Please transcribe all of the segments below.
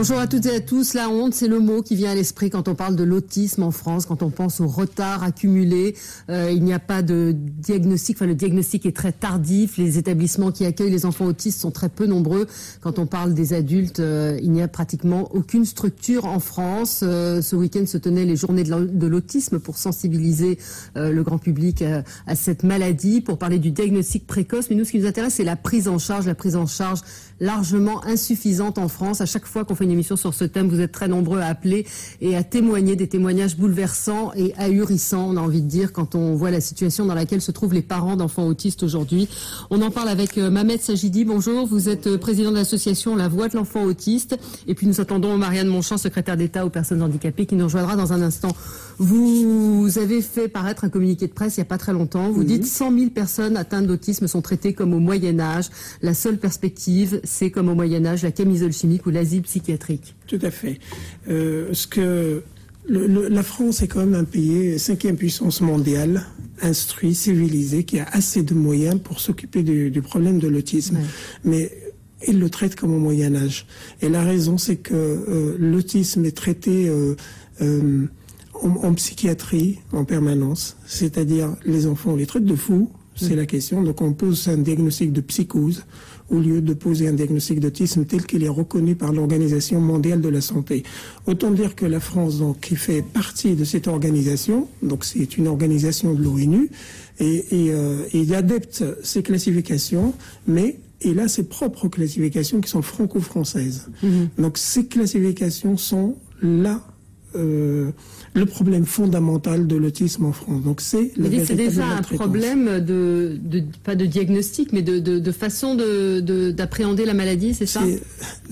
Bonjour à toutes et à tous. La honte, c'est le mot qui vient à l'esprit quand on parle de l'autisme en France, quand on pense au retard accumulé. Il n'y a pas de diagnostic, le diagnostic est très tardif. Les établissements qui accueillent les enfants autistes sont très peu nombreux. Quand on parle des adultes, il n'y a pratiquement aucune structure en France. Ce week-end se tenaient les journées de l'autisme pour sensibiliser le grand public à cette maladie, pour parler du diagnostic précoce. Mais nous, ce qui nous intéresse, c'est la prise en charge largement insuffisante en France. À chaque fois qu'on fait une émission sur ce thème, vous êtes très nombreux à appeler et à témoigner des témoignages bouleversants et ahurissants, on a envie de dire, quand on voit la situation dans laquelle se trouvent les parents d'enfants autistes aujourd'hui. On en parle avec Mamed Sajidi. Bonjour, vous êtes président de l'association La Voix de l'enfant autiste. Et puis nous attendons Marianne Monchamp, secrétaire d'État aux personnes handicapées, qui nous rejoindra dans un instant. Vous avez fait paraître un communiqué de presse il n'y a pas très longtemps. Vous dites 100 000 personnes atteintes d'autisme sont traitées comme au Moyen-Âge. La seule perspective, c'est comme au Moyen-Âge, la camisole chimique ou l'asile psychiatrique. Tout à fait. La France est quand même un pays, 5e puissance mondiale, instruit, civilisé, qui a assez de moyens pour s'occuper du problème de l'autisme. Ouais. Mais il le traite comme au Moyen-Âge. Et la raison, c'est que l'autisme est traité en psychiatrie en permanence. C'est-à-dire, les enfants, on les traite de fous, c'est la question. Donc on pose un diagnostic de psychose au lieu de poser un diagnostic d'autisme tel qu'il est reconnu par l'Organisation mondiale de la santé. Autant dire que la France, donc, qui fait partie de cette organisation, donc c'est une organisation de l'ONU, et il adepte ces classifications, mais il a ses propres classifications qui sont franco-françaises. Donc ces classifications sont le problème fondamental de l'autisme en France. Donc c'est déjà un problème pas de diagnostic, mais de façon d'appréhender la maladie, c'est ça?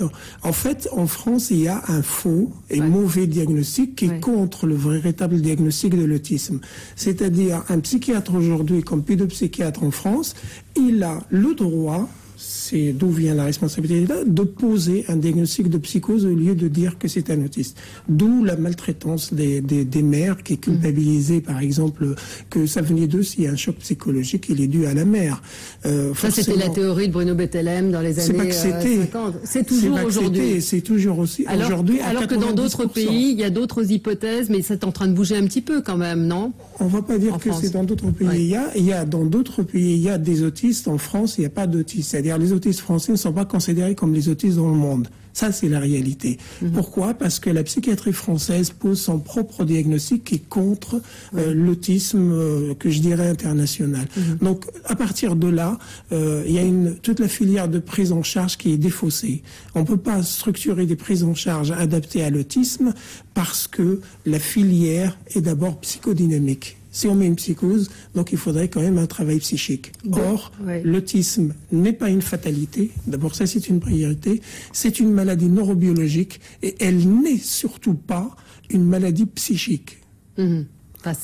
Non. En fait, en France, il y a un faux et mauvais diagnostic qui est contre le véritable diagnostic de l'autisme. C'est-à-dire, un psychiatre aujourd'hui, comme pédopsychiatre en France, il a le droit, c'est d'où vient la responsabilité de poser un diagnostic de psychose au lieu de dire que c'est un autiste. D'où la maltraitance des mères qui culpabilisaient, par exemple, que ça venait d'eux, s'il y a un choc psychologique, il est dû à la mère. Ça, c'était la théorie de Bruno Bettelheim dans les années 50. C'est toujours aujourd'hui. C'est toujours aussi aujourd'hui. Alors que dans d'autres pays, il y a d'autres hypothèses, mais c'est en train de bouger un petit peu quand même, non? On ne va pas dire que c'est dans d'autres pays. Il y a dans d'autres pays, il y a des autistes. En France, il n'y a pas d'autistes. C'est-à-dire les autistes français ne sont pas considérés comme les autistes dans le monde. Ça, c'est la réalité. Pourquoi? Parce que la psychiatrie française pose son propre diagnostic qui est contre l'autisme, que je dirais international. Donc, à partir de là, il y a toute la filière de prise en charge qui est défaussée. On ne peut pas structurer des prises en charge adaptées à l'autisme parce que la filière est d'abord psychodynamique. Si on met une psychose, donc il faudrait quand même un travail psychique. Or, l'autisme n'est pas une fatalité. D'abord, ça, c'est une priorité. C'est une maladie neurobiologique et elle n'est surtout pas une maladie psychique. Enfin,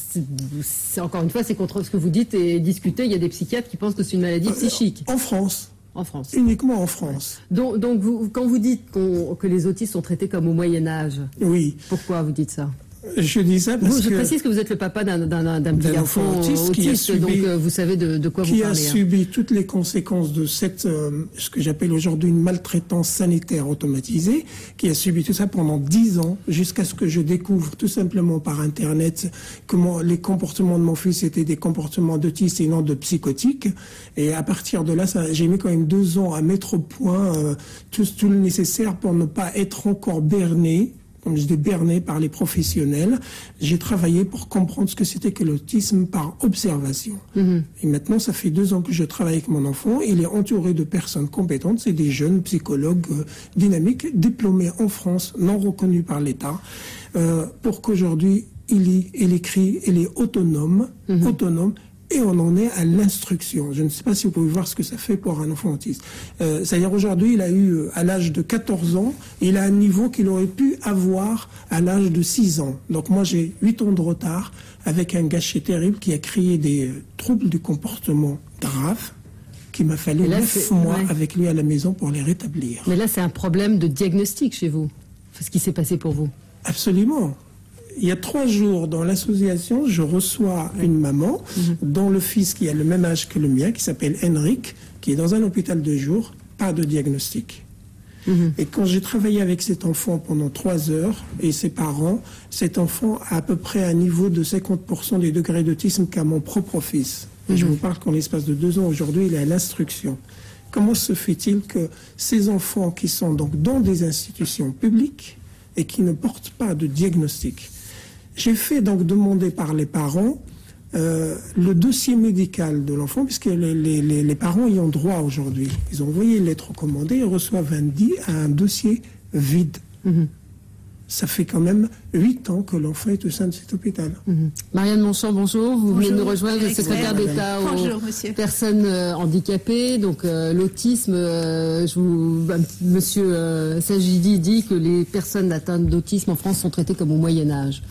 encore une fois, c'est contre ce que vous dites et discutez. Il y a des psychiatres qui pensent que c'est une maladie psychique. En France. En France. Uniquement en France. Donc quand vous dites que les autistes sont traités comme au Moyen-Âge, pourquoi vous dites ça? Je dis ça parce je précise que vous êtes le papa d'un petit enfant autiste, donc vous savez de quoi vous parlez. Qui a subi toutes les conséquences de cette, ce que j'appelle aujourd'hui une maltraitance sanitaire automatisée, qui a subi tout ça pendant 10 ans, jusqu'à ce que je découvre tout simplement par Internet comment les comportements de mon fils étaient des comportements d'autiste et non de psychotique. Et à partir de là, j'ai mis quand même 2 ans à mettre au point tout le nécessaire pour ne pas être encore berné. Comme je dis, berné par les professionnels. J'ai travaillé pour comprendre ce que c'était que l'autisme par observation. Et maintenant, ça fait 2 ans que je travaille avec mon enfant. Il est entouré de personnes compétentes. C'est des jeunes psychologues dynamiques, diplômés en France, non reconnus par l'État, pour qu'aujourd'hui, il lit, il écrit, il est autonome, et on en est à l'instruction. Je ne sais pas si vous pouvez voir ce que ça fait pour un enfant autiste. C'est-à-dire aujourd'hui, il a eu, à l'âge de 14 ans, il a un niveau qu'il aurait pu avoir à l'âge de 6 ans. Donc moi, j'ai 8 ans de retard avec un gâchis terrible qui a créé des troubles du comportement graves qu'il m'a fallu 9 mois avec lui à la maison pour les rétablir. Mais là, c'est un problème de diagnostic chez vous, ce qui s'est passé pour vous. Absolument. Il y a 3 jours dans l'association, je reçois une maman dont le fils qui a le même âge que le mien, qui s'appelle Henrik, qui est dans un hôpital de jour, pas de diagnostic. Et quand j'ai travaillé avec cet enfant pendant 3 heures et ses parents, cet enfant a à peu près un niveau de 50% des degrés d'autisme qu'a mon propre fils. Et je vous parle qu'en l'espace de 2 ans, aujourd'hui, il est à l'instruction. Comment se fait-il que ces enfants qui sont donc dans des institutions publiques et qui ne portent pas de diagnostic, j'ai fait donc demander par les parents le dossier médical de l'enfant, puisque les parents y ont droit aujourd'hui. Ils ont envoyé une lettre recommandée et reçoivent un dossier vide. Ça fait quand même 8 ans que l'enfant est au sein de cet hôpital. Marianne Monchamp, bonjour. Vous venez de nous rejoindre, le secrétaire d'État aux personnes handicapées. Donc l'autisme, Monsieur Sajidi dit que les personnes atteintes d'autisme en France sont traitées comme au Moyen-Âge.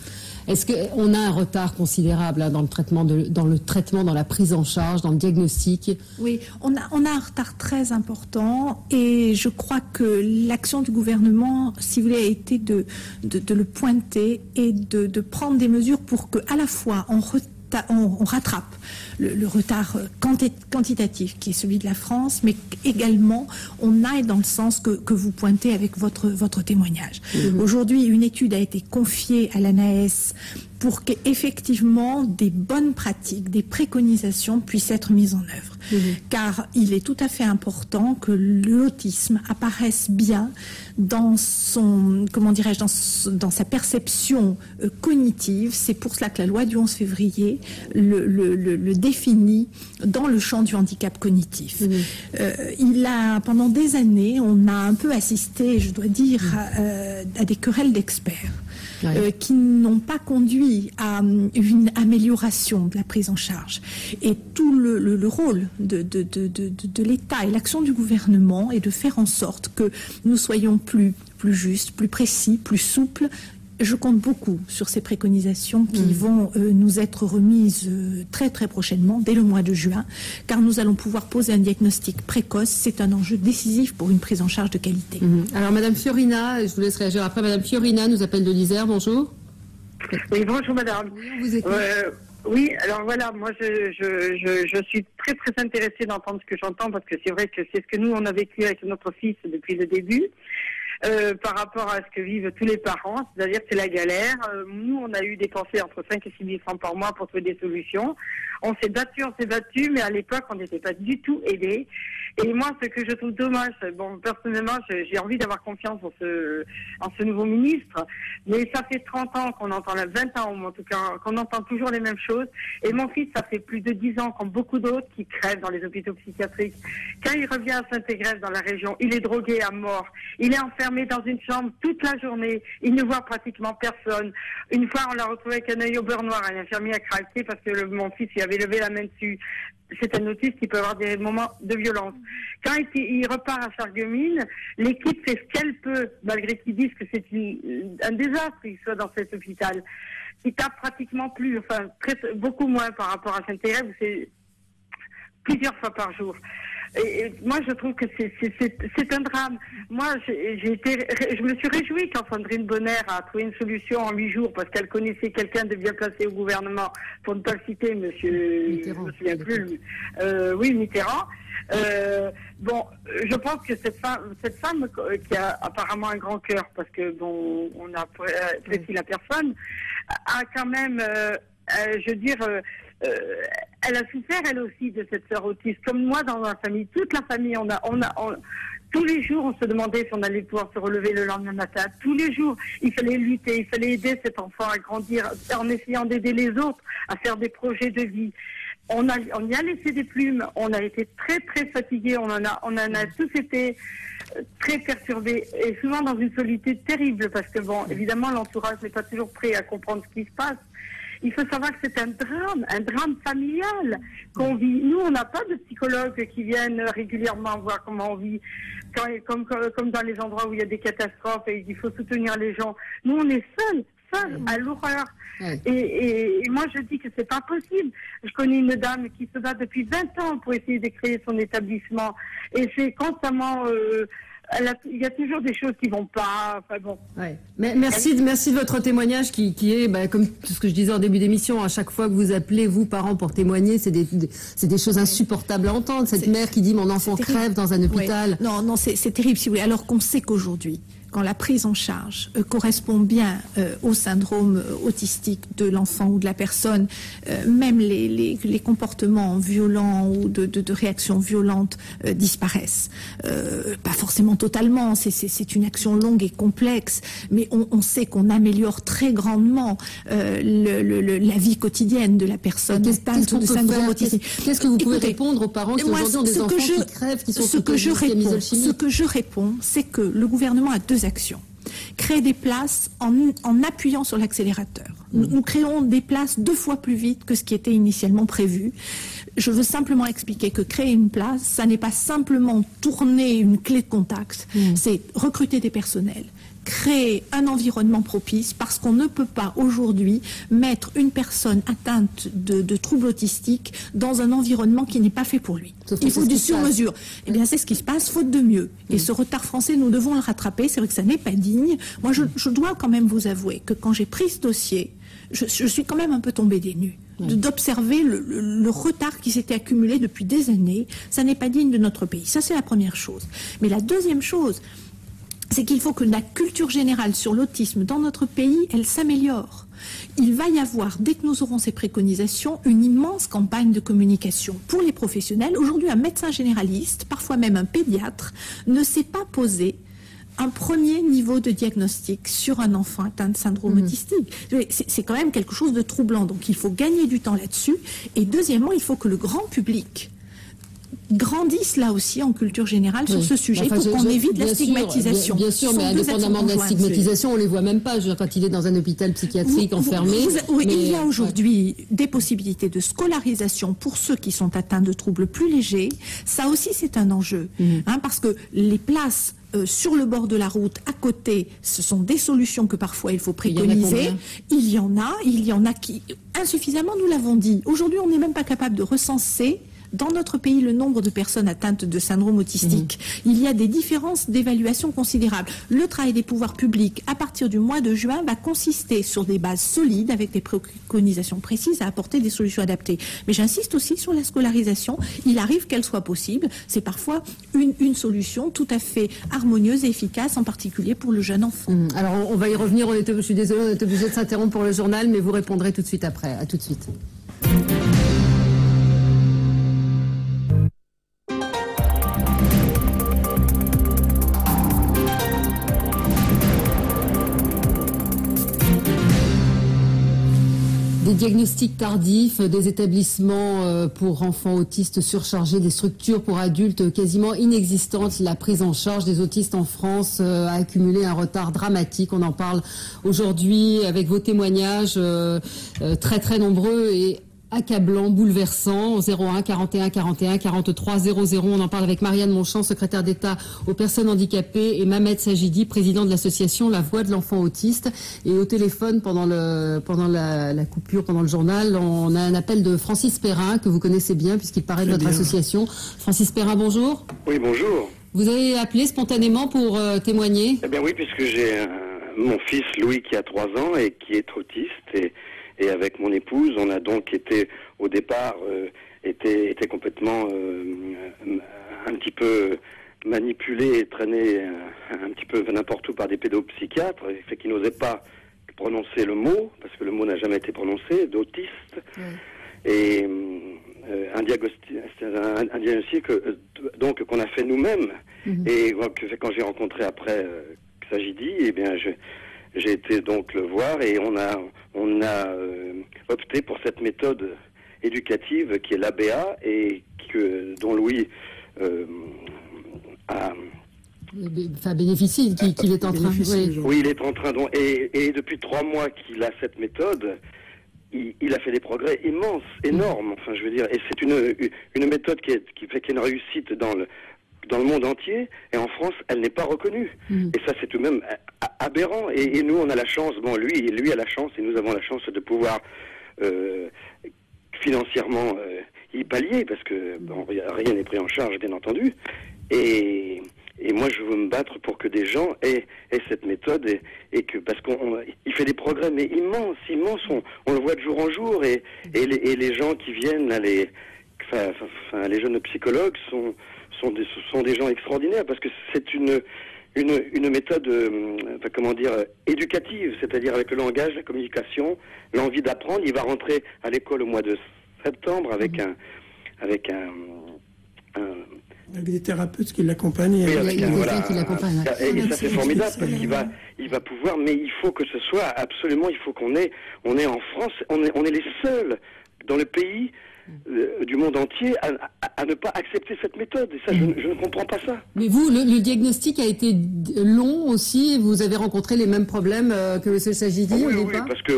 Est-ce qu'on a un retard considérable dans le traitement, dans la prise en charge, dans le diagnostic? Oui, on a un retard très important et je crois que l'action du gouvernement, si vous voulez, a été de le pointer et de prendre des mesures pour que, à la fois, on rattrape le retard quantitatif qui est celui de la France, mais également on aille dans le sens que vous pointez avec votre témoignage. Aujourd'hui, une étude a été confiée à l'ANAS pour qu'effectivement des bonnes pratiques, des préconisations puissent être mises en œuvre. Car il est tout à fait important que l'autisme apparaisse bien dans son, dans sa perception cognitive. C'est pour cela que la loi du 11 février le définit dans le champ du handicap cognitif. Pendant des années, on a un peu assisté, je dois dire, à des querelles d'experts. Qui n'ont pas conduit à une amélioration de la prise en charge. Et tout le rôle de l'État et l'action du gouvernement est de faire en sorte que nous soyons plus justes, plus précis, plus souples. Je compte beaucoup sur ces préconisations qui vont nous être remises très très prochainement, dès le mois de juin, car nous allons pouvoir poser un diagnostic précoce. C'est un enjeu décisif pour une prise en charge de qualité. Alors Madame Fiorina, je vous laisse réagir après. Madame Fiorina nous appelle de l'Isère, bonjour. Oui, bonjour Madame. On vous écoute. Oui, alors voilà, moi je suis très très intéressée d'entendre ce que j'entends parce que c'est vrai que c'est ce que nous on a vécu avec notre fils depuis le début. Par rapport à ce que vivent tous les parents, c'est-à-dire que c'est la galère. Nous, on a eu dépensé entre 5 et 6 000 francs par mois pour trouver des solutions. On s'est battu, mais à l'époque, on n'était pas du tout aidés. Et moi, ce que je trouve dommage, bon, personnellement, j'ai envie d'avoir confiance en ce nouveau ministre, mais ça fait 30 ans qu'on entend, 20 ans en tout cas, qu'on entend toujours les mêmes choses. Et mon fils, ça fait plus de 10 ans, comme beaucoup d'autres, qui crèvent dans les hôpitaux psychiatriques. Quand il revient à Saint-Égrève, dans la région, il est drogué à mort. Il est enfermé dans une chambre toute la journée. Il ne voit pratiquement personne. Une fois, on l'a retrouvé avec un œil au beurre noir. Un infirmier a craqué parce que mon fils, il avait levé la main dessus. C'est un autiste qui peut avoir des moments de violence. Quand il repart à Sarreguemines, l'équipe fait ce qu'elle peut, malgré qu'ils disent que c'est un désastre qu'il soit dans cet hôpital. Il tape pratiquement plus, enfin beaucoup moins par rapport à Saint-Égrève, où c'est plusieurs fois par jour. Et moi, je trouve que c'est un drame. Moi, je me suis réjouie quand Sandrine Bonner a trouvé une solution en 8 jours parce qu'elle connaissait quelqu'un de bien placé au gouvernement, pour ne pas le citer, monsieur, Mitterrand, je me souviens plus, oui, Mitterrand. Bon, je pense que cette femme qui a apparemment un grand cœur, parce que bon, on apprécie la personne, a quand même, je veux dire, elle a souffert elle aussi de cette sœur autiste. Comme moi dans ma famille, toute la famille, tous les jours on se demandait si on allait pouvoir se relever le lendemain matin. Tous les jours, il fallait lutter, il fallait aider cet enfant à grandir en essayant d'aider les autres à faire des projets de vie. On y a laissé des plumes, on a été très très fatigués, on en a tous été très perturbés et souvent dans une solitude terrible parce que bon, évidemment l'entourage n'est pas toujours prêt à comprendre ce qui se passe. Il faut savoir que c'est un drame familial qu'on vit. Nous, on n'a pas de psychologues qui viennent régulièrement voir comment on vit, comme dans les endroits où il y a des catastrophes et il faut soutenir les gens. Nous, on est seuls à l'horreur. Ouais. Et moi, je dis que c'est pas possible. Je connais une dame qui se bat depuis 20 ans pour essayer de créer son établissement et c'est constamment il y a toujours des choses qui vont pas. Enfin bon. Ouais. Mais merci de votre témoignage qui est, comme tout ce que je disais en début d'émission, à chaque fois que vous appelez, vous, parents, pour témoigner, c'est des choses insupportables à entendre. Cette mère qui dit mon enfant crève dans un hôpital. Ouais. Non, c'est terrible, si vous voulez. Alors qu'on sait qu'aujourd'hui, quand la prise en charge correspond bien au syndrome autistique de l'enfant ou de la personne, même les comportements violents ou de réactions violentes disparaissent. Pas forcément totalement, c'est une action longue et complexe, mais on sait qu'on améliore très grandement la vie quotidienne de la personne atteinte de syndrome autistique. Qu'est-ce que vous pouvez répondre aux parents qui aujourd'hui ont des enfants qui crèvent, qui sont sous Ce que je réponds, c'est que le gouvernement a deux actions. Créer des places en appuyant sur l'accélérateur. Nous créons des places 2 fois plus vite que ce qui était initialement prévu. Je veux simplement expliquer que créer une place, ça n'est pas simplement tourner une clé de contact, c'est recruter des personnels, créer un environnement propice, parce qu'on ne peut pas aujourd'hui mettre une personne atteinte de troubles autistiques dans un environnement qui n'est pas fait pour lui. Il faut du sur-mesure. Eh bien, c'est ce qui se passe, faute de mieux. Et ce retard français, nous devons le rattraper. C'est vrai que ça n'est pas digne. Moi, je dois quand même vous avouer que quand j'ai pris ce dossier, je suis quand même un peu tombée des nues. D'observer le retard qui s'était accumulé depuis des années. Ça n'est pas digne de notre pays. Ça, c'est la première chose. Mais la deuxième chose, c'est qu'il faut que la culture générale sur l'autisme dans notre pays, elle s'améliore. Il va y avoir, dès que nous aurons ces préconisations, une immense campagne de communication pour les professionnels. Aujourd'hui, un médecin généraliste, parfois même un pédiatre, ne sait pas poser un premier niveau de diagnostic sur un enfant atteint de syndrome autistique. C'est quand même quelque chose de troublant. Donc il faut gagner du temps là-dessus. Et deuxièmement, il faut que le grand public grandissent là aussi en culture générale sur ce sujet pour qu'on évite la stigmatisation. Bien sûr, mais indépendamment de la stigmatisation, on ne les voit même pas. Je veux dire, quand il est dans un hôpital psychiatrique enfermé. Il y a aujourd'hui des possibilités de scolarisation pour ceux qui sont atteints de troubles plus légers. Ça aussi, c'est un enjeu. Parce que les places sur le bord de la route, à côté, ce sont des solutions que parfois il faut préconiser. Il y en a qui, insuffisamment, nous l'avons dit. Aujourd'hui, on n'est même pas capable de recenser dans notre pays le nombre de personnes atteintes de syndrome autistique. Il y a des différences d'évaluation considérables. Le travail des pouvoirs publics, à partir du mois de juin, va consister sur des bases solides, avec des préconisations précises, à apporter des solutions adaptées. Mais j'insiste aussi sur la scolarisation. Il arrive qu'elle soit possible. C'est parfois une solution tout à fait harmonieuse et efficace, en particulier pour le jeune enfant. Alors, on va y revenir. Je suis désolée, on est obligé de s'interrompre pour le journal, mais vous répondrez tout de suite après. À tout de suite. Des diagnostics tardifs, des établissements pour enfants autistes surchargés, des structures pour adultes quasiment inexistantes. La prise en charge des autistes en France a accumulé un retard dramatique. On en parle aujourd'hui avec vos témoignages très très nombreux et accablant, bouleversant, 01 41 41 43 00. On en parle avec Marianne Monchamp, secrétaire d'État aux personnes handicapées, et Mamed Sajidi, président de l'association La Voix de l'enfant autiste. Et au téléphone, pendant la coupure, pendant le journal, on a un appel de Francis Perrin, que vous connaissez bien, puisqu'il paraît de votre association. Francis Perrin, bonjour. Oui, bonjour. Vous avez appelé spontanément pour témoigner? Eh bien oui, puisque j'ai mon fils Louis qui a 3 ans et qui est autiste, et avec mon épouse, on a donc été, au départ, était complètement un petit peu manipulé et traîné un petit peu n'importe où par des pédopsychiatres, fait qu'ils n'osaient pas prononcer le mot, parce que le mot n'a jamais été prononcé, d'autiste. Et un diagnostic donc qu'on a fait nous-mêmes. Et quand j'ai rencontré après Sajidi, eh bien j'ai été donc le voir, et on a opté pour cette méthode éducative qui est l'ABA, et dont Louis bénéficie, qu'il est en train. Oui, il est en train. Et depuis 3 mois qu'il a cette méthode, il a fait des progrès immenses, énormes. Enfin, je veux dire, et c'est une méthode qui fait qu'il y a une réussite dans le monde entier, et en France, elle n'est pas reconnue. Et ça, c'est tout de même aberrant. Et nous, on a la chance, lui a la chance, et nous avons la chance de pouvoir financièrement y pallier, parce que rien n'est pris en charge, bien entendu. Et Et moi, je veux me battre pour que des gens aient cette méthode et que, parce qu'il fait des progrès, mais immenses. On le voit de jour en jour et les gens qui viennent, là, les jeunes psychologues sont des gens extraordinaires parce que c'est une méthode, éducative, c'est-à-dire avec le langage, la communication, l'envie d'apprendre. Il va rentrer à l'école au mois de septembre avec des thérapeutes qui l'accompagnent. Il y a quelqu'un qui l'accompagne. Et ça c'est formidable parce qu'il va pouvoir, mais il faut que ce soit absolument, il faut on est en France, on est les seuls dans le pays du monde entier à ne pas accepter cette méthode. Et ça, je ne comprends pas ça. Mais vous, le diagnostic a été long aussi. Vous avez rencontré les mêmes problèmes que M. Sajidi au départ? Oui, parce que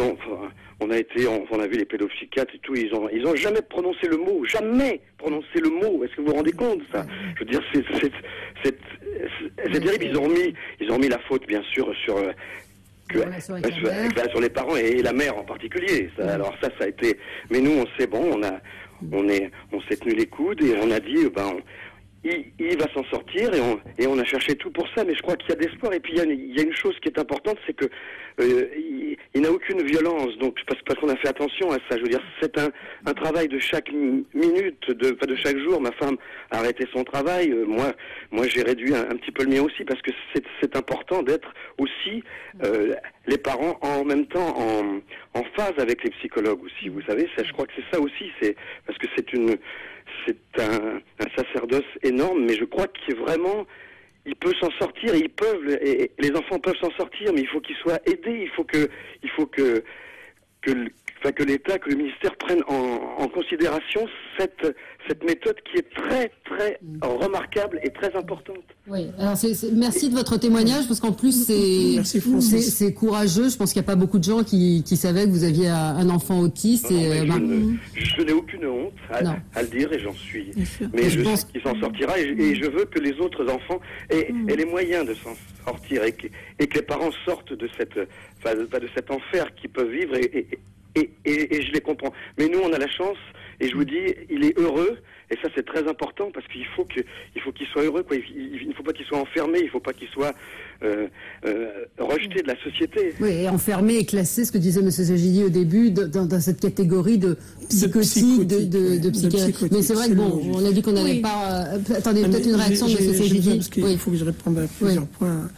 on a vu les pédopsychiatres et tout, ils ont jamais prononcé le mot, jamais prononcé le mot. Est-ce que vous vous rendez compte, ça? Je veux dire, c'est terrible. Ils ont mis la faute, bien sûr, sur les parents et la mère en particulier. Alors ça a été. Mais nous, on sait, on s'est tenu les coudes et on a dit, il va s'en sortir et on a cherché tout pour ça. Mais je crois qu'il y a de l'espoir. Et puis il y a une chose qui est importante, c'est que il n'a aucune violence. Donc parce qu'on a fait attention à ça. Je veux dire, c'est un travail de chaque minute, de chaque jour. Ma femme a arrêté son travail. Moi, j'ai réduit un petit peu le mien aussi parce que c'est important d'être aussi les parents en même temps en phase avec les psychologues aussi. Vous savez, ça, je crois que c'est ça aussi. C'est parce que c'est un sacerdoce énorme, mais je crois qu'il vraiment, il peut s'en sortir, et les enfants peuvent s'en sortir, mais il faut qu'ils soient aidés, il faut que l'État, que le ministère prenne en considération cette méthode qui est très, très remarquable et très importante. Oui, alors merci de votre témoignage, parce qu'en plus c'est courageux. Je pense qu'il n'y a pas beaucoup de gens qui savaient que vous aviez un enfant autiste. Je n'ai aucune honte à le dire, et j'en suis. Mais je pense qu'il s'en sortira, et je veux que les autres enfants aient les moyens de s'en sortir, et que les parents sortent de cet enfer qu'ils peuvent vivre, et je les comprends. Mais nous, on a la chance, et je vous dis, il est heureux, et ça c'est très important, parce qu'il faut qu'il soit heureux, quoi. Il ne faut pas qu'il soit enfermé, il ne faut pas qu'il soit rejeté de la société. Oui, et enfermé et classé, ce que disait M. Sajidi au début, dans cette catégorie de psychotique, de psychiatrie. Mais c'est vrai que on a dit qu'on n'allait pas... attendez, peut-être une réaction de M. Sajidi. Il faut que je réponde à plusieurs points.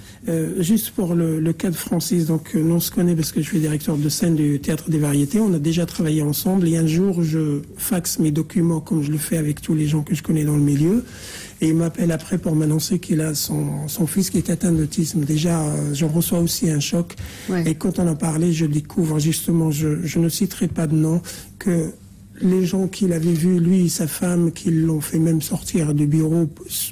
Juste pour le cas de Francis, donc nous on se connaît parce que je suis directeur de scène du Théâtre des Variétés. On a déjà travaillé ensemble, et un jour je faxe mes documents comme je le fais avec tous les gens que je connais dans le milieu, et il m'appelle après pour m'annoncer qu'il a son fils qui est atteint d'autisme. Déjà, j'en reçois aussi un choc. Ouais. Et quand on en parlait, je découvre justement, je ne citerai pas de nom, que les gens qu'il avait vus, lui et sa femme, qui l'ont fait même sortir du bureau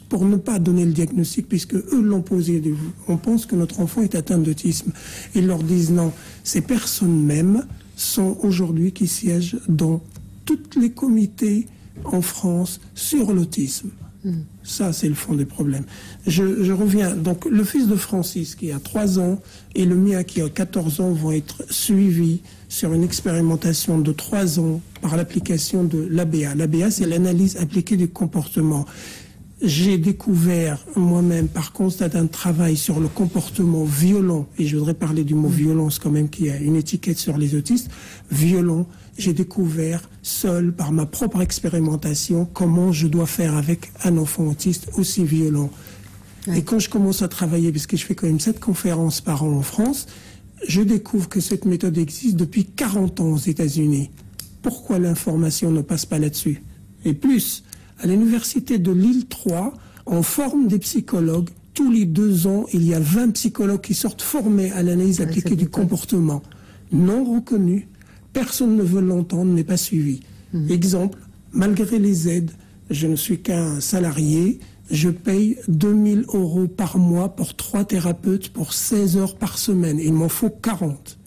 pour ne pas donner le diagnostic, puisque eux l'ont posé. On pense que notre enfant est atteint d'autisme. Ils leur disent non. Ces personnes mêmes sont aujourd'hui qui siègent dans tous les comités en France sur l'autisme. Ça, c'est le fond des problèmes. Je reviens. Donc, le fils de Francis, qui a 3 ans, et le mien, qui a 14 ans, vont être suivis sur une expérimentation de 3 ans par l'application de l'ABA. L'ABA, c'est l'analyse appliquée du comportement. J'ai découvert moi-même, par constat d'un travail sur le comportement violent, et je voudrais parler du mot violence quand même, qui a une étiquette sur les autistes, violent. J'ai découvert seul, par ma propre expérimentation, comment je dois faire avec un enfant autiste aussi violent. Ouais. Et quand je commence à travailler, parce que je fais quand même 7 conférences par an en France, je découvre que cette méthode existe depuis 40 ans aux États-Unis. Pourquoi l'information ne passe pas là-dessus? Et plus, à l'université de Lille 3, on forme des psychologues. Tous les 2 ans, il y a 20 psychologues qui sortent formés à l'analyse appliquée du comportement. Non reconnus, personne ne veut l'entendre, n'est pas suivi. Exemple, malgré les aides, je ne suis qu'un salarié, je paye 2 000 € par mois pour 3 thérapeutes pour 16 heures par semaine. Il m'en faut 40.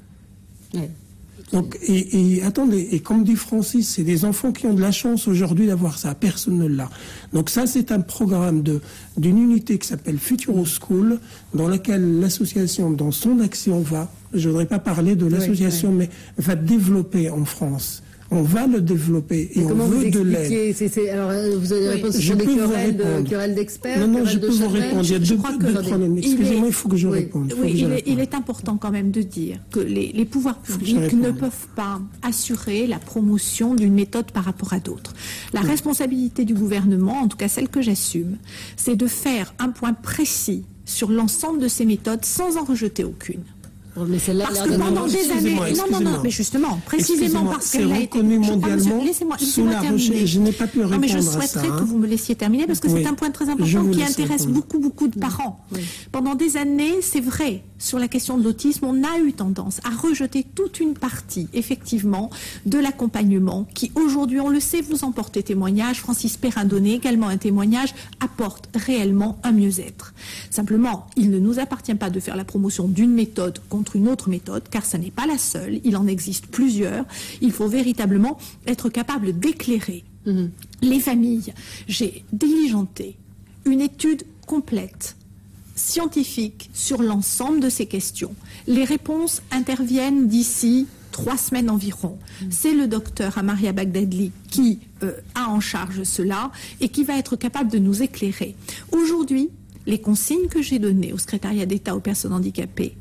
Ouais. Donc, et attendez, et comme dit Francis, c'est des enfants qui ont de la chance aujourd'hui d'avoir ça. Personne ne l'a. Donc ça, c'est un programme d'une unité qui s'appelle Futuro School, dans laquelle l'association, dans son action, je ne voudrais pas parler de l'association, mais va développer en France. On va le développer et on veut de l'aide. Alors, vous avez répondu sur des querelles d'experts. Non, je peux vous répondre. Il y a deux problèmes. Excusez-moi, il faut que je réponde. Il est important quand même de dire que les pouvoirs publics ne peuvent pas assurer la promotion d'une méthode par rapport à d'autres. La responsabilité du gouvernement, en tout cas celle que j'assume, c'est de faire un point précis sur l'ensemble de ces méthodes sans en rejeter aucune. Mais parce que pendant des années, mais justement, précisément parce qu'elle a été reconnue mondialement sous la recherche. Je n'ai pas pu répondre à ça. Mais je souhaiterais que vous me laissiez terminer parce que c'est un point très important qui intéresse beaucoup de parents. Pendant des années, c'est vrai, sur la question de l'autisme, on a eu tendance à rejeter toute une partie, effectivement, de l'accompagnement qui, aujourd'hui, on le sait, vous en portez témoignage. Francis Perrin donnait également un témoignage, apporte réellement un mieux-être. Simplement, il ne nous appartient pas de faire la promotion d'une méthode contre une autre méthode, car ce n'est pas la seule, il en existe plusieurs. Il faut véritablement être capable d'éclairer les familles. J'ai diligenté une étude complète, scientifique, sur l'ensemble de ces questions. Les réponses interviennent d'ici 3 semaines environ. C'est le docteur Amaria Bagdadli qui a en charge cela et qui va être capable de nous éclairer. Aujourd'hui, les consignes que j'ai données au secrétariat d'État aux personnes handicapées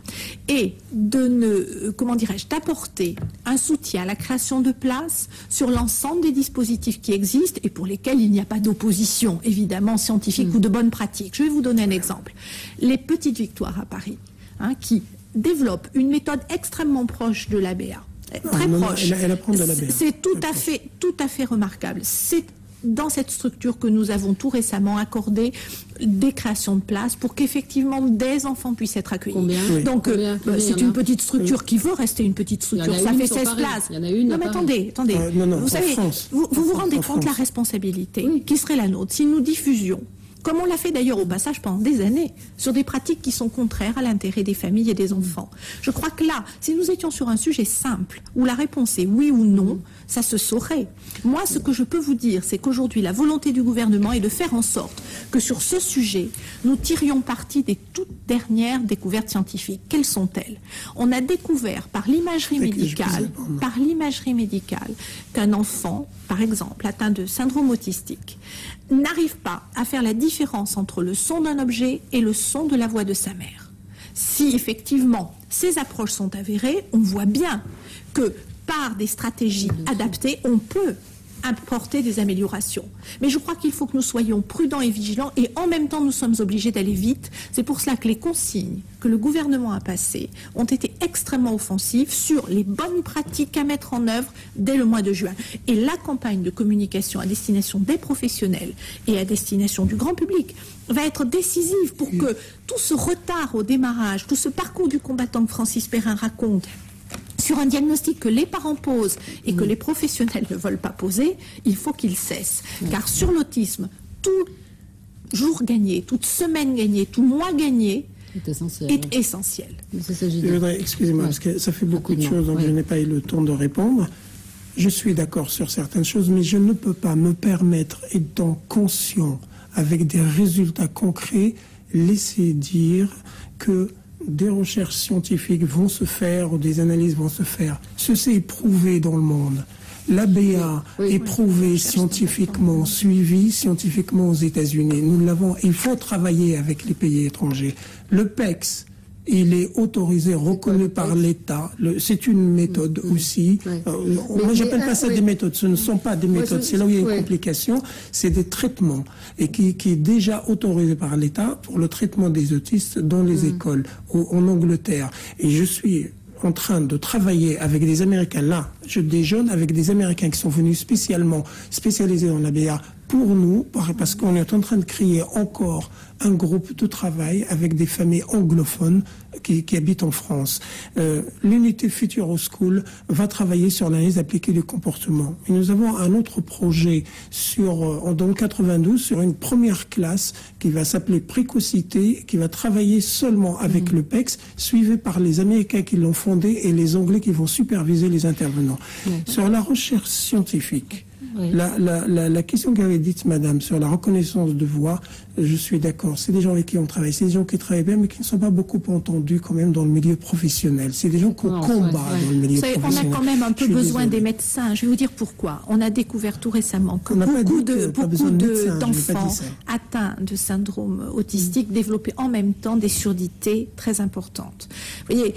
et d'apporter un soutien à la création de places sur l'ensemble des dispositifs qui existent et pour lesquels il n'y a pas d'opposition, évidemment, scientifique ou de bonne pratique. Je vais vous donner un exemple. Les Petites Victoires à Paris, qui développent une méthode extrêmement proche de l'ABA. Très proche. Elle apprend de l'ABA. C'est tout à fait remarquable. C'est dans cette structure que nous avons tout récemment accordé des créations de places pour qu'effectivement des enfants puissent être accueillis. Donc c'est une petite structure qui veut rester une petite structure. Ça fait 16 places. Il y en a une. Non mais attendez. Vous savez, vous vous rendez compte de la responsabilité qui serait la nôtre si nous diffusions, comme on l'a fait d'ailleurs au passage pendant des années, sur des pratiques qui sont contraires à l'intérêt des familles et des enfants. Je crois que là, si nous étions sur un sujet simple, où la réponse est oui ou non, ça se saurait. Moi, ce que je peux vous dire, c'est qu'aujourd'hui, la volonté du gouvernement est de faire en sorte que sur ce sujet, nous tirions parti des toutes dernières découvertes scientifiques. Quelles sont-elles? On a découvert par l'imagerie médicale, qu'un enfant, par exemple, atteint de syndrome autistique, n'arrive pas à faire la différence entre le son d'un objet et le son de la voix de sa mère. Si effectivement ces approches sont avérées, on voit bien que par des stratégies adaptées, on peut apporter des améliorations. Mais je crois qu'il faut que nous soyons prudents et vigilants et en même temps nous sommes obligés d'aller vite. C'est pour cela que les consignes que le gouvernement a passées ont été extrêmement offensives sur les bonnes pratiques à mettre en œuvre dès le mois de juin. Et la campagne de communication à destination des professionnels et à destination du grand public va être décisive pour que tout ce retard au démarrage, tout ce parcours du combattant que Francis Perrin raconte, sur un diagnostic que les parents posent et que les professionnels ne veulent pas poser, il faut qu'il cesse. Car sur l'autisme, tout jour gagné, toute semaine gagnée, tout mois gagné est essentiel. Excusez-moi, parce que ça fait beaucoup de choses, donc je n'ai pas eu le temps de répondre. Je suis d'accord sur certaines choses, mais je ne peux pas me permettre, étant conscient, avec des résultats concrets, laisser dire que des recherches scientifiques vont se faire ou des analyses vont se faire. Ceci est prouvé dans le monde. L'ABA est prouvé scientifiquement, suivi scientifiquement aux États-Unis. Nous l'avons. Il faut travailler avec les pays étrangers. Le PECS, il est autorisé, reconnu par l'État. C'est une méthode aussi. Moi, j'appelle pas ça des méthodes. Ce ne sont pas des méthodes. C'est là où il y a une complication. C'est des traitements et qui est déjà autorisé par l'État pour le traitement des autistes dans les écoles en Angleterre. Et je suis en train de travailler avec des Américains. Là, je déjeune avec des Américains qui sont venus spécialisés dans l'ABA pour nous, parce qu'on est en train de créer encore un groupe de travail avec des familles anglophones qui habitent en France. L'unité Future School va travailler sur l'analyse appliquée du comportement. Et nous avons un autre projet dans le 92 sur une première classe qui va s'appeler Précocité, qui va travailler seulement avec le PECS, suivi par les Américains qui l'ont fondé et les Anglais qui vont superviser les intervenants. Sur la recherche scientifique, Oui. La question qu'avait dite madame sur la reconnaissance de voix, je suis d'accord. C'est des gens avec qui on travaille. C'est des gens qui travaillent bien, mais qui ne sont pas beaucoup entendus quand même dans le milieu professionnel. C'est des gens qu'on combat dans le milieu professionnel. On a quand même un peu besoin des médecins. Je vais vous dire pourquoi. On a découvert tout récemment que beaucoup d'enfants atteints de syndrome autistique développaient en même temps des surdités très importantes. Vous voyez,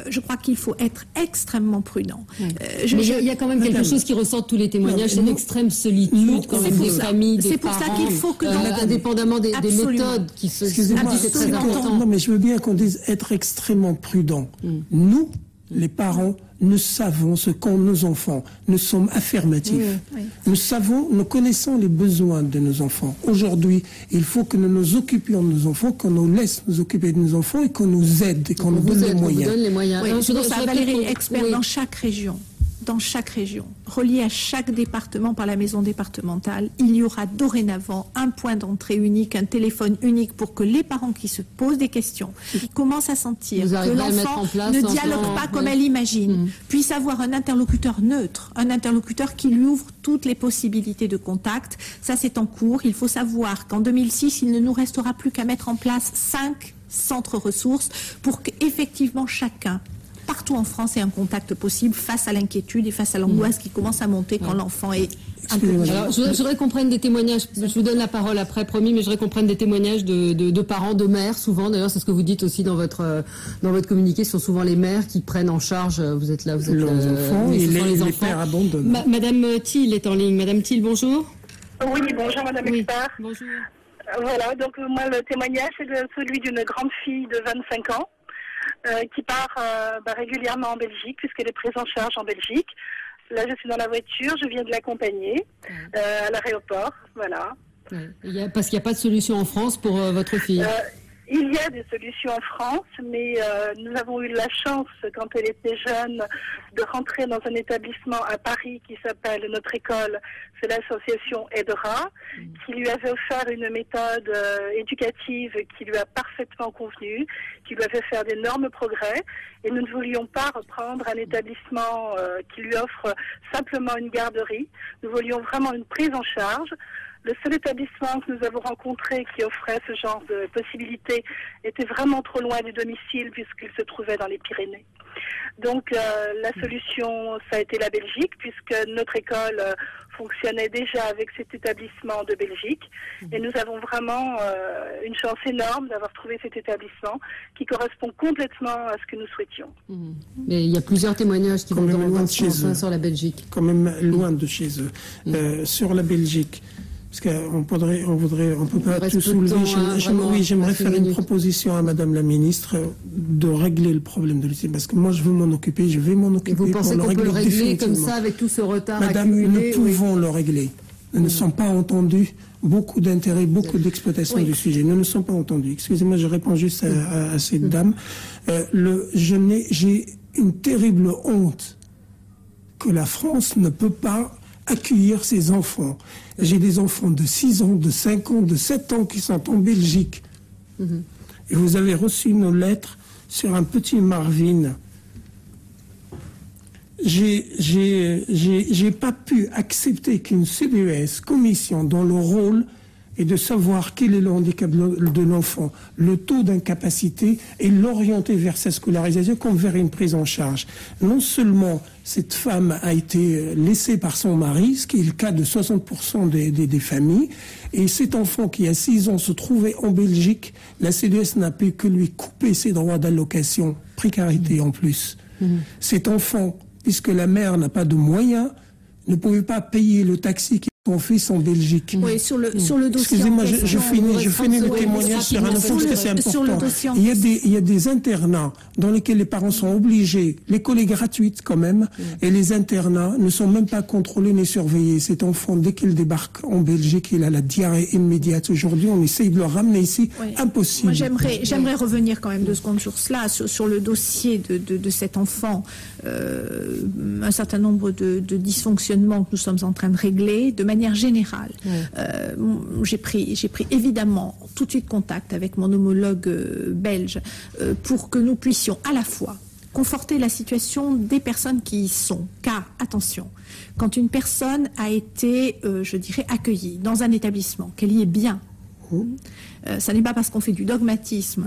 je crois qu'il faut être extrêmement prudent. Mais il y a quand même quelque chose qui ressort de tous les témoignages, c'est une extrême solitude quand même des familles, des parents. C'est pour ça qu'il faut que indépendamment des méthodes qui se... Excusez-moi, c'est très important. Non, mais je veux bien qu'on dise être extrêmement prudent. Nous, les parents, nous savons ce qu'ont nos enfants. Nous sommes affirmatifs. Nous connaissons les besoins de nos enfants. Aujourd'hui, il faut que nous nous occupions de nos enfants, qu'on nous laisse nous occuper de nos enfants et qu'on nous aide et qu'on nous donne les moyens. Oui, c'est pour ça, Valérie est expert dans chaque région. Dans chaque région, relié à chaque département par la maison départementale, il y aura dorénavant un point d'entrée unique, un téléphone unique pour que les parents qui se posent des questions, qui commencent à sentir que l'enfant ne dialogue pas comme elle imagine, puissent avoir un interlocuteur neutre, un interlocuteur qui lui ouvre toutes les possibilités de contact. Ça, c'est en cours. Il faut savoir qu'en 2006, il ne nous restera plus qu'à mettre en place 5 centres ressources pour qu'effectivement chacun, partout en France, ait un contact possible face à l'inquiétude et face à l'angoisse qui commence à monter quand l'enfant est un peu... Alors, je voudrais qu'on prenne des témoignages, je vous donne la parole après, promis, mais je voudrais qu'on prenne des témoignages de parents, de mères, souvent, d'ailleurs, c'est ce que vous dites aussi dans votre communiqué, ce sont souvent les mères qui prennent en charge, vous êtes là, les enfants, et les pères abandonnent. Madame Thiel est en ligne. Madame Thiel, bonjour. Oui, bonjour Madame Expert. Bonjour. Voilà, donc moi, le témoignage, c'est celui d'une grande fille de 25 ans, qui part régulièrement en Belgique, puisqu'elle est prise en charge en Belgique. Là, je suis dans la voiture, je viens de l'accompagner à l'aéroport, voilà. Parce qu'il n'y a pas de solution en France pour votre fille. Il y a des solutions en France, mais nous avons eu la chance, quand elle était jeune, de rentrer dans un établissement à Paris qui s'appelle Notre École, c'est l'association Aidera, qui lui avait offert une méthode éducative qui lui a parfaitement convenu, qui lui a fait faire d'énormes progrès, et nous ne voulions pas reprendre un établissement qui lui offre simplement une garderie. Nous voulions vraiment une prise en charge. Le seul établissement que nous avons rencontré qui offrait ce genre de possibilités était vraiment trop loin du domicile puisqu'il se trouvait dans les Pyrénées. Donc la solution, ça a été la Belgique, puisque Notre École fonctionnait déjà avec cet établissement de Belgique. Et nous avons vraiment une chance énorme d'avoir trouvé cet établissement qui correspond complètement à ce que nous souhaitions. Mais il y a plusieurs témoignages qui vont dans le sens sur la Belgique. Quand même loin de chez eux. Sur la Belgique, parce qu'on peut pas tout soulever. J'aimerais faire une proposition à Madame la Ministre de régler le problème de l'autisme. Parce que moi, je veux m'en occuper, je vais m'en occuper. Vous pensez qu'on peut le régler comme ça, avec tout ce retard accumulé? Madame, nous pouvons le régler. Nous ne sommes pas entendus. Beaucoup d'intérêt, beaucoup d'exploitation du sujet. Nous ne sommes pas entendus. Excusez-moi, je réponds juste à cette dame. J'ai une terrible honte que la France ne peut pas accueillir ses enfants. J'ai des enfants de 6 ans, de 5 ans, de 7 ans qui sont en Belgique. Et vous avez reçu nos lettres sur un petit Marvin. J'ai pas pu accepter qu'une CDES, commission dont le rôle est de savoir quel est le handicap de l'enfant, le taux d'incapacité, et l'orienter vers sa scolarisation comme vers une prise en charge. Non seulement cette femme a été laissée par son mari, ce qui est le cas de 60% des familles, et cet enfant qui a 6 ans se trouvait en Belgique, la CDS n'a pu que lui couper ses droits d'allocation, précarité en plus. Cet enfant, puisque la mère n'a pas de moyens, ne pouvait pas payer le taxi qui son fils en Belgique. Oui, sur le dossier. Excusez-moi, je finis le témoignage sur un enfant parce que c'est important. Il y a des internats dans lesquels les parents sont obligés, l'école est gratuite quand même, et les internats ne sont même pas contrôlés ni surveillés. Cet enfant, dès qu'il débarque en Belgique, il a la diarrhée immédiate. Aujourd'hui, on essaye de le ramener ici. Impossible. Moi, j'aimerais revenir quand même 2 secondes sur cela, sur le dossier de cet enfant. Un certain nombre de dysfonctionnements que nous sommes en train de régler, de manière générale. J'ai pris évidemment tout de suite contact avec mon homologue belge pour que nous puissions à la fois conforter la situation des personnes qui y sont. Car, attention, quand une personne a été, je dirais, accueillie dans un établissement, qu'elle y est bien, ça n'est pas parce qu'on fait du dogmatisme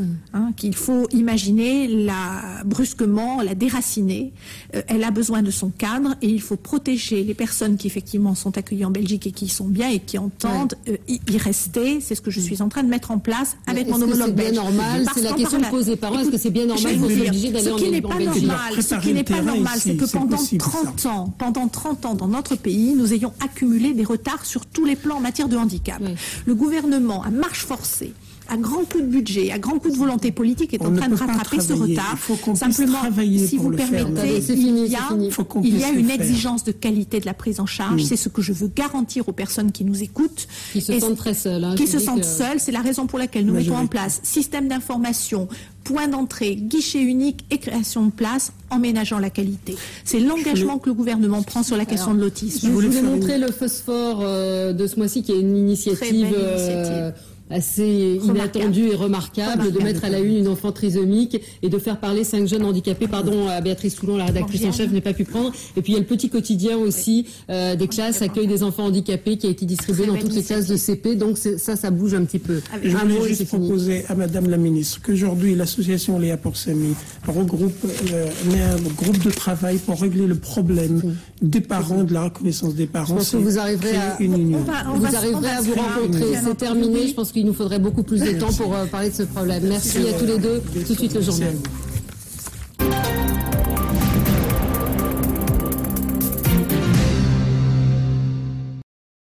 qu'il faut imaginer brusquement la déraciner. Elle a besoin de son cadre et il faut protéger les personnes qui effectivement sont accueillies en Belgique et qui y sont bien et qui entendent y rester. C'est ce que je suis en train de mettre en place avec mon homologue belge. Est-ce que c'est bien normal? C'est la question que posent les parents. Est-ce que c'est bien normal qu'on soit obligé d'aller en Belgique? Ce qui n'est pas normal, c'est que pendant 30 ans dans notre pays, nous ayons accumulé des retards sur tous les plans en matière de handicap. Le gouvernement, à marche forcée, à grand coup de budget, à grand coup de volonté politique, est en train de rattraper ce retard. Simplement, si vous permettez, il y a une exigence de qualité de la prise en charge. C'est ce que je veux garantir aux personnes qui nous écoutent. Qui se sentent très seules. Qui se sentent seules. C'est la raison pour laquelle nous mettons en place système d'information, point d'entrée, guichet unique et création de places en ménageant la qualité. C'est l'engagement que le gouvernement prend sur la question de l'autisme. Je voulais montrer le phosphore de ce mois-ci, qui est une initiative assez inattendue et remarquable, de mettre à la une enfant trisomique et de faire parler 5 jeunes handicapés. Pardon à Béatrice Toulon, la rédactrice en chef, je n'ai pas pu prendre. Et puis il y a le petit quotidien aussi des classes accueil des enfants handicapés qui a été distribué dans toutes les classes de CP. Donc ça bouge un petit peu. Je voulais juste proposer à Madame la Ministre qu'aujourd'hui l'association Léa Porcemi regroupe un groupe de travail pour régler le problème des parents, de la reconnaissance des parents. Je pense que vous arriverez à vous rencontrer. C'est terminé. Je pense qu'il nous faudrait beaucoup plus de temps pour parler de ce problème. Merci à tous les deux. Tout de suite le journal.